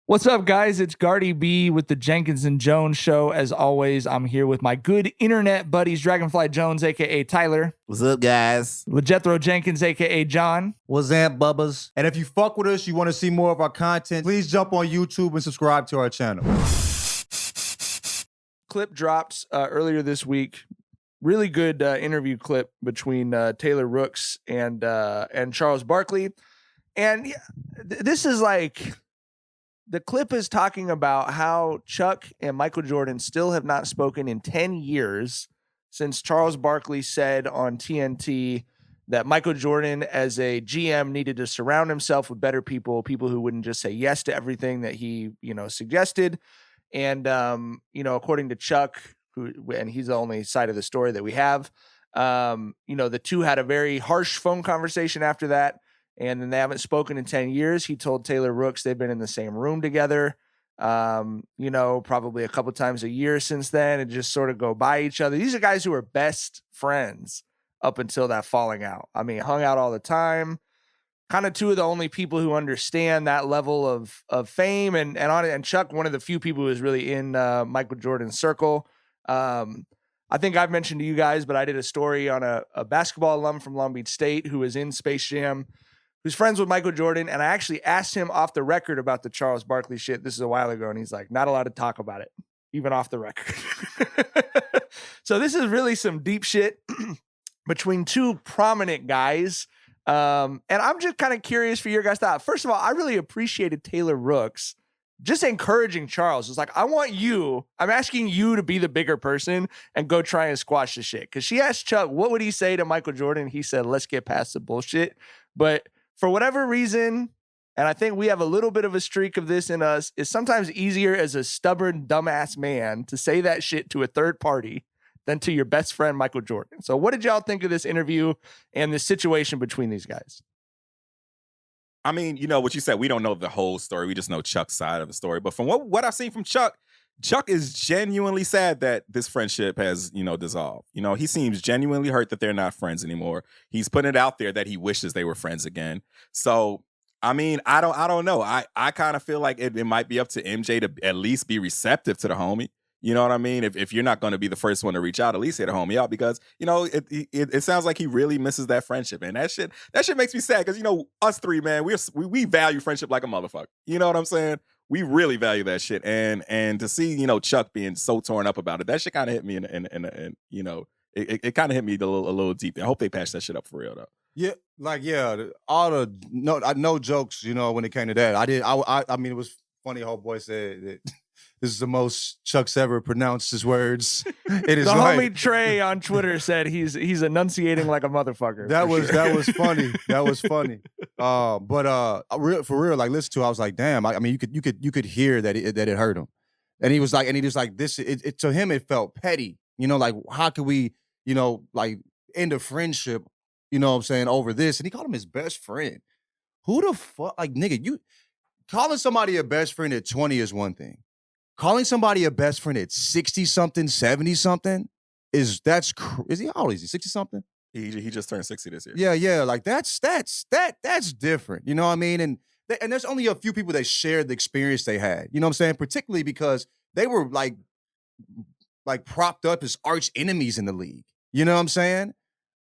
What's up, guys? It's Gardy B with the Jenkins and Jonez show. As always, I'm here with my good internet buddies, Dragonfly Jones, a.k.a. Tyler. What's up, guys? Jethro Jenkins, a.k.a. John. What's up, bubbas? And if you fuck with us, you want to see more of our content, please jump on YouTube and subscribe to our channel. Clip dropped earlier this week. Really good interview clip between Taylor Rooks and Charles Barkley. And this is like... The clip is talking about how Chuck and Michael Jordan still have not spoken in 10 years since Charles Barkley said on TNT that Michael Jordan as a GM needed to surround himself with better people who wouldn't just say yes to everything that he, suggested. And, according to Chuck, and he's the only side of the story that we have, the two had a very harsh phone conversation after that. And then they haven't spoken in 10 years. He told Taylor Rooks they've been in the same room together, probably a couple times a year since then, and just sort of go by each other. These are guys who are best friends up until that falling out. I mean, hung out all the time. Kind of two of the only people who understand that level of fame. And Chuck, one of the few people who is really in Michael Jordan's circle. I think I've mentioned to you guys, but I did a story on a basketball alum from Long Beach State who was in Space Jam, who's friends with Michael Jordan, and I actually asked him off the record about the Charles Barkley shit. This is a while ago, and he's like, not allowed to talk about it, even off the record. So this is really some deep shit between two prominent guys, and I'm just kind of curious for your guys' thought. First of all, I really appreciated Taylor Rooks just encouraging Charles. It's like, I'm asking you to be the bigger person and go try and squash the shit. Because she asked Chuck, what would he say to Michael Jordan? He said, let's get past the bullshit. But for whatever reason, and I think we have a little bit of a streak of this in us, it's sometimes easier as a stubborn, dumbass man to say that shit to a third party than to your best friend, Michael Jordan. So what did y'all think of this interview and the situation between these guys? I mean, what you said, we don't know the whole story. We just know Chuck's side of the story. But from what I've seen from Chuck is genuinely sad that this friendship has, dissolved. He seems genuinely hurt that they're not friends anymore. He's putting it out there that he wishes they were friends again. So, I mean, I don't know. I kind of feel like it might be up to MJ to at least be receptive to the homie. You know what I mean? If you're not going to be the first one to reach out, at least hit a homie out, because, it sounds like he really misses that friendship. And that shit makes me sad because, us three, man, we value friendship like a motherfucker. You know what I'm saying? We really value that shit. And to see, Chuck being so torn up about it, that shit kind of hit me and it kind of hit me a little deep. I hope they patch that shit up for real, though. Yeah, all the no jokes, when it came to that. I mean, it was funny how boy said that this is the most Chuck's ever pronounced his words in his the life. Homie Trey on Twitter said he's enunciating like a motherfucker. That was funny. That was funny. But for real, like listen to, I was like, damn. I mean, you could hear that it hurt him, and he was like this. It to him it felt petty. Like how could we, like end a friendship? You know what I'm saying, over this? And he called him his best friend. Who the fuck, like nigga, you calling somebody a best friend at 20 is one thing. Calling somebody a best friend at 60-something, 70-something is he how old is he? 60-something? He just turned 60 this year. Yeah. Like that's different. You know what I mean? And there's only a few people that shared the experience they had. You know what I'm saying? Particularly because they were like propped up as arch enemies in the league. You know what I'm saying?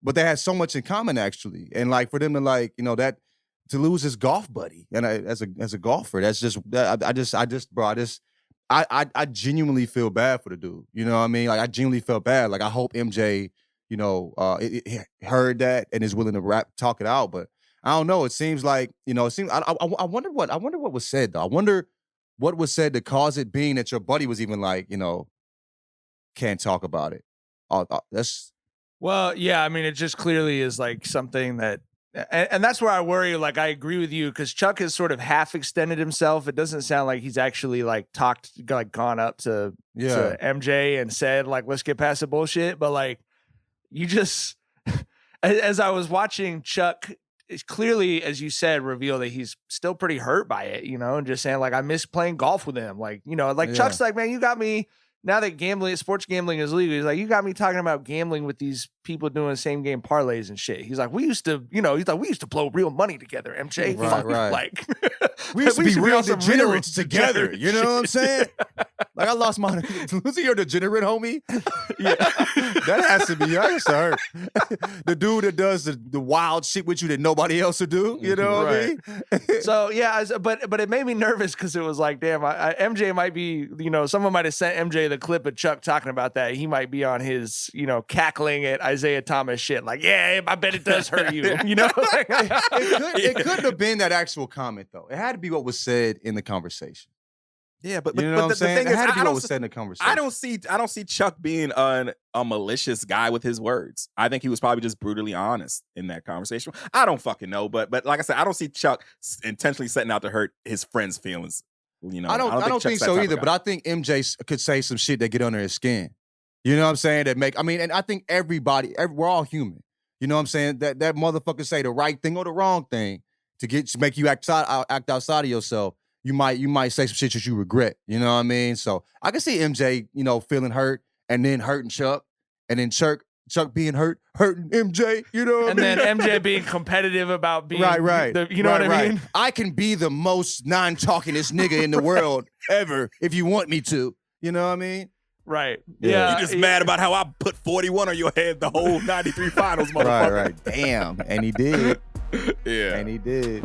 But they had so much in common actually. And like for them to that to lose his golf buddy and as a golfer, that's just I genuinely feel bad for the dude. You know what I mean? Like I genuinely felt bad. Like I hope MJ, heard that and is willing to talk it out. But I don't know. It seems like, I wonder what was said though. I wonder what was said to cause it, being that your buddy was even like, can't talk about it. Well, yeah, I mean, it just clearly is like something that, and that's where I worry. Like, I agree with you because Chuck has sort of half extended himself. It doesn't sound like he's actually gone up to MJ and said like, let's get past the bullshit. But like, you just, as I was watching Chuck, it's clearly, as you said, reveal that he's still pretty hurt by it, and just saying like, I miss playing golf with him. Like, Chuck's like, man, you got me now that sports gambling is legal, he's like, you got me talking about gambling with these people doing same game parlays and shit. He's like, we used to blow real money together, MJ. Right. Like, we used to be real on some degenerates together. You know what I'm saying? Like I lost my was he your degenerate homie? Yeah. That has to be hurt. The dude that does the wild shit with you that nobody else would do. You know what I mean? So yeah, but it made me nervous because it was like, damn, MJ might be, someone might have sent MJ the clip of Chuck talking about that. He might be on his, cackling at Isaiah Thomas shit. Like, yeah, I bet it does hurt you. It couldn't have been that actual comment though. It had to be what was said in the conversation. Yeah, but you know what I'm saying? thing it is, had to be I what don't was said in the conversation. I don't see Chuck being a malicious guy with his words. I think he was probably just brutally honest in that conversation. I don't fucking know, but like I said, I don't see Chuck intentionally setting out to hurt his friends' feelings. I don't think so either. But I think MJ could say some shit that get under his skin. You know what I'm saying? And I think we're all human. You know what I'm saying? That motherfucker say the right thing or the wrong thing to make you act outside of yourself. You might say some shit that you regret. You know what I mean? So I can see MJ, feeling hurt and then hurting Chuck, and then Chuck being hurting MJ. You know what I mean? And then MJ being competitive about being right. You know what I mean? I can be the most non-talkingest nigga in the world ever if you want me to. You know what I mean? Right. Yeah. You're just mad about how I put 41 on your head the whole 93 finals, motherfucker. Right. Damn. And he did. Yeah. And he did.